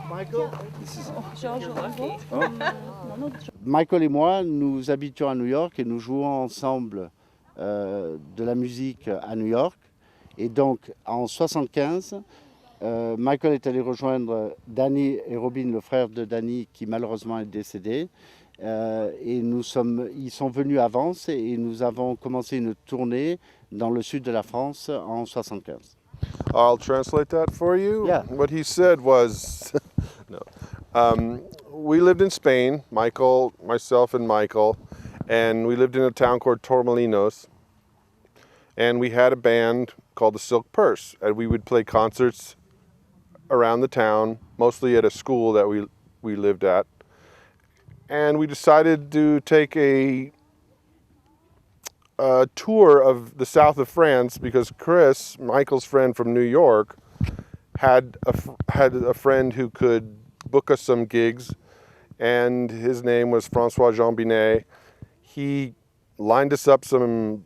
Michael, Michael et moi, nous habitions à New York et nous jouons ensemble de la musique à New York. Et donc, en 1975, Michael est allé rejoindre Danny et Robin, le frère de Danny, qui malheureusement est décédé. Et ils sont venus à Vence et nous avons commencé une tournée dans le sud de la France en 1975. I'll translate that for you. Yeah. What he said was, no. We lived in Spain, Michael, myself and Michael, and we lived in a town called Torremolinos. And we had a band called the Silk Purse, and we would play concerts around the town, mostly at a school that we lived at. And we decided to take a tour of the south of France because Chris, Michael's friend from New York, had a friend who could book us some gigs, and his name was Francois Jean Binet. He lined us up some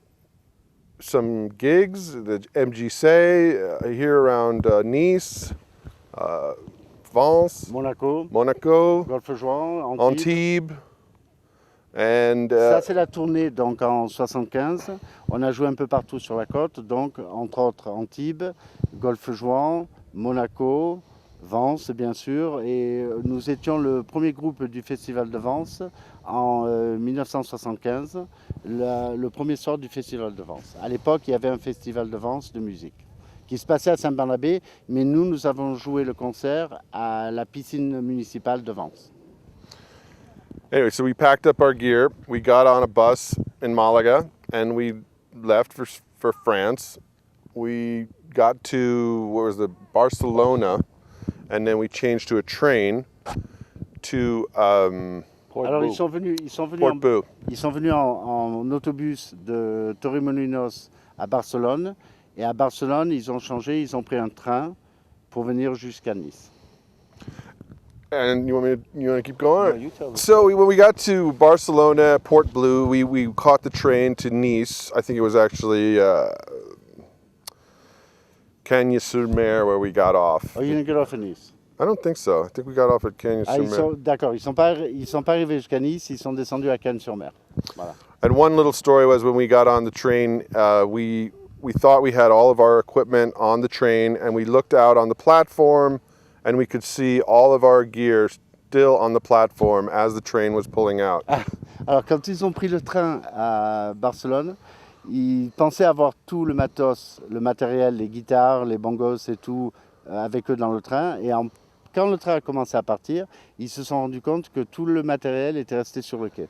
gigs, the MJC here around Nice, Vence, Monaco, Golfe-Juan, Antibes. And, ça, c'est la tournée donc en 75. On a joué un peu partout sur la côte, donc entre autres Antibes, Golfe-Juan, Monaco, Vence bien sûr. Et nous étions le premier groupe du Festival de Vence en 1975, le premier soir du Festival de Vence. À l'époque, il y avait un Festival de Vence de musique qui se passait à Saint-Barnabé, mais nous avons joué le concert à la piscine municipale de Vence. Anyway, so we packed up our gear, we got on a bus in Malaga, and we left for France. We got to, Barcelona, and then we changed to a train to Alors ils sont venus Port-Boo. Ils sont venus en autobus de Torremolinos à Barcelone, et à Barcelone, ils ont changé, ils ont pris un train pour venir jusqu'à Nice. And you want to keep going? No, you tell me. So when we got to Barcelona, Port-Boo, we caught the train to Nice. I think it was actually Cagnes-sur-Mer where we got off. Oh, you didn't get off at Nice? I don't think so. I think we got off at Cagnes-sur-Mer. D'accord, ils sont pas arrivés jusqu'à Nice, ils sont descendus à Cannes-sur-Mer. Voilà. And one little story was when we got on the train, we thought we had all of our equipment on the train, and we looked out on the platform, and we could see all of our gear still on the platform as the train was pulling out. Alors quand ils ont pris le train à Barcelone, ils pensaient avoir tout le matos, le matériel, les guitares, les bongos et tout avec eux dans le train. Et quand le train a commencé à partir, ils se sont rendus compte que tout le matériel était resté sur le quai.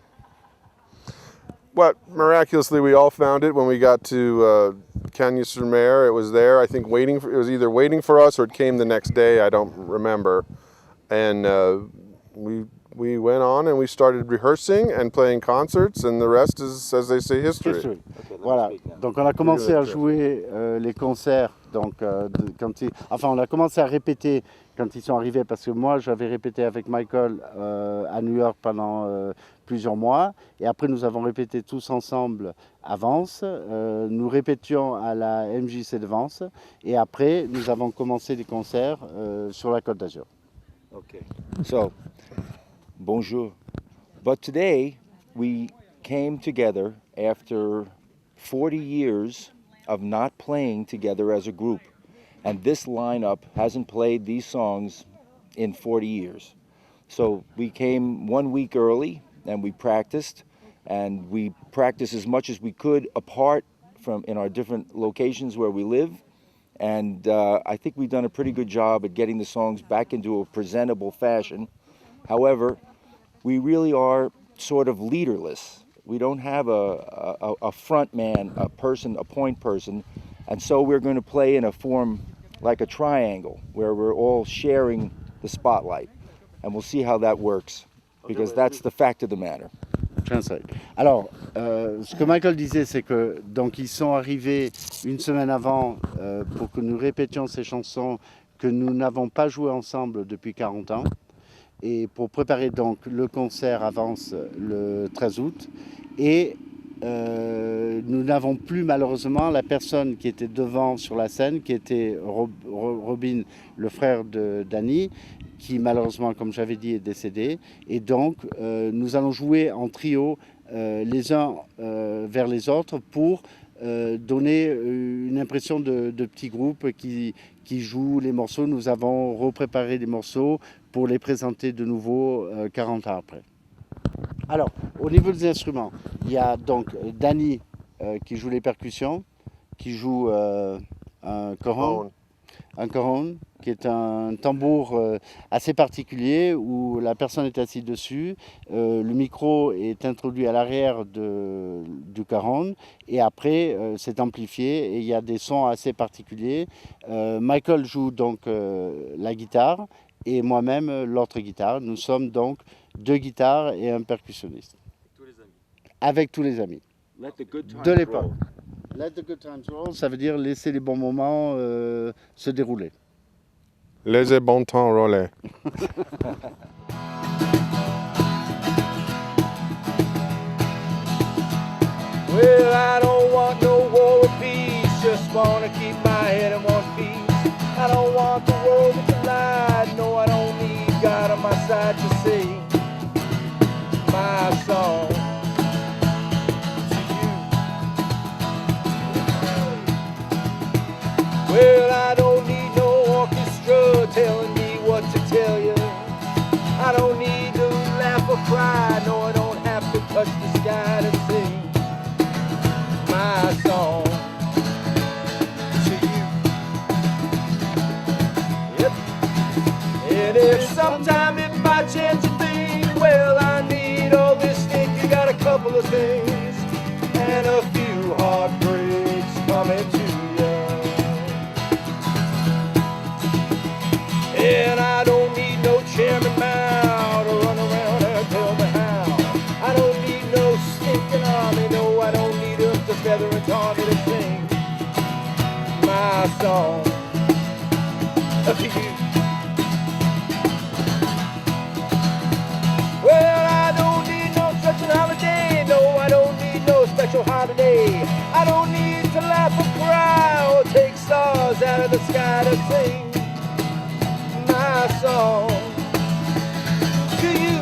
But miraculously, we all found it when we got to Cagnes-sur-Mer. It was there, I think, it was either waiting for us or it came the next day. I don't remember. And we went on and we started rehearsing and playing concerts, and the rest is, as they say, history. Okay, voilà. Donc on a commencé à jouer les concerts. Donc on a commencé à répéter quand ils sont arrivés, parce que moi j'avais répété avec Michael à New York pendant plusieurs mois, et après nous avons répété tous ensemble à Vence. Nous répétions à la MJC de Vence, et après nous avons commencé des concerts sur la Côte d'Azur. Okay. So, bonjour. But today we came together after 40 years of not playing together as a group. And this lineup hasn't played these songs in 40 years. So we came 1 week early and we practiced as much as we could apart from in our different locations where we live. And I think we've done a pretty good job at getting the songs back into a presentable fashion. However, we really are sort of leaderless. We don't have a front man, a point person. And so we're going to play in a form like a triangle where we're all sharing the spotlight. And we'll see how that works, because that's the fact of the matter. Alors, ce que Michael disait, c'est que donc ils sont arrivés une semaine avant pour que nous répétions ces chansons que nous n'avons pas jouées ensemble depuis 40 ans, et pour préparer donc le concert à Vence le 13 août. Et nous n'avons plus malheureusement la personne qui était devant sur la scène, qui était Robin, le frère de Danny, qui malheureusement, comme j'avais dit, est décédé. Et donc, nous allons jouer en trio les uns vers les autres pour donner une impression de petit groupe qui joue les morceaux. Nous avons repréparé les morceaux pour les présenter de nouveau 40 ans après. Alors, au niveau des instruments, il y a donc Danny qui joue les percussions, qui joue un cajon, qui est un tambour assez particulier où la personne est assise dessus. Le micro est introduit à l'arrière du cajon et après c'est amplifié et il y a des sons assez particuliers. Michael joue donc la guitare et moi-même l'autre guitare. Nous sommes donc 2 guitares et un percussionniste. Avec tous les amis. Let the good times De l'époque. roll. Let the good times roll, ça veut dire laisser les bons moments se dérouler. Laissez bon temps rouler. Well, I don't want no war or peace, just wanna keep my head in one piece. I don't want the world to collide, no, I don't need God on my side to sing my song to you. Well, I don't need no orchestra telling me what to tell you. I don't need to laugh or cry, no, I don't have to touch the sky to sing my song to you. Yep. And if sometime if by chance you think, well, I need all this thing, you got a couple of things and a few heartbreaks coming to you. And I don't need no chairman Mao to run around and tell me how. I don't need no stinking army, no, I don't need the feather and Tommy to sing my song to you. Well, I don't need no special holiday, no, I don't need no special holiday. I don't need to laugh or cry or take stars out of the sky to sing my song to you.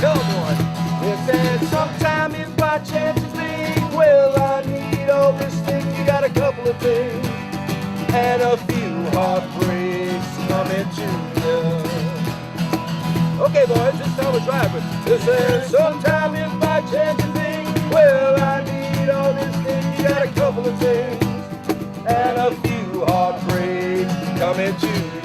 Come on. And sometime if by chance you think, well, I need all this thing, you got a couple of things and a few heartbreaks coming to you. Okay, boys, this time we're driving. Listen, sometime if by chance you think, well, I need all this thing, you got a couple of things and a few heartbreaks coming to you.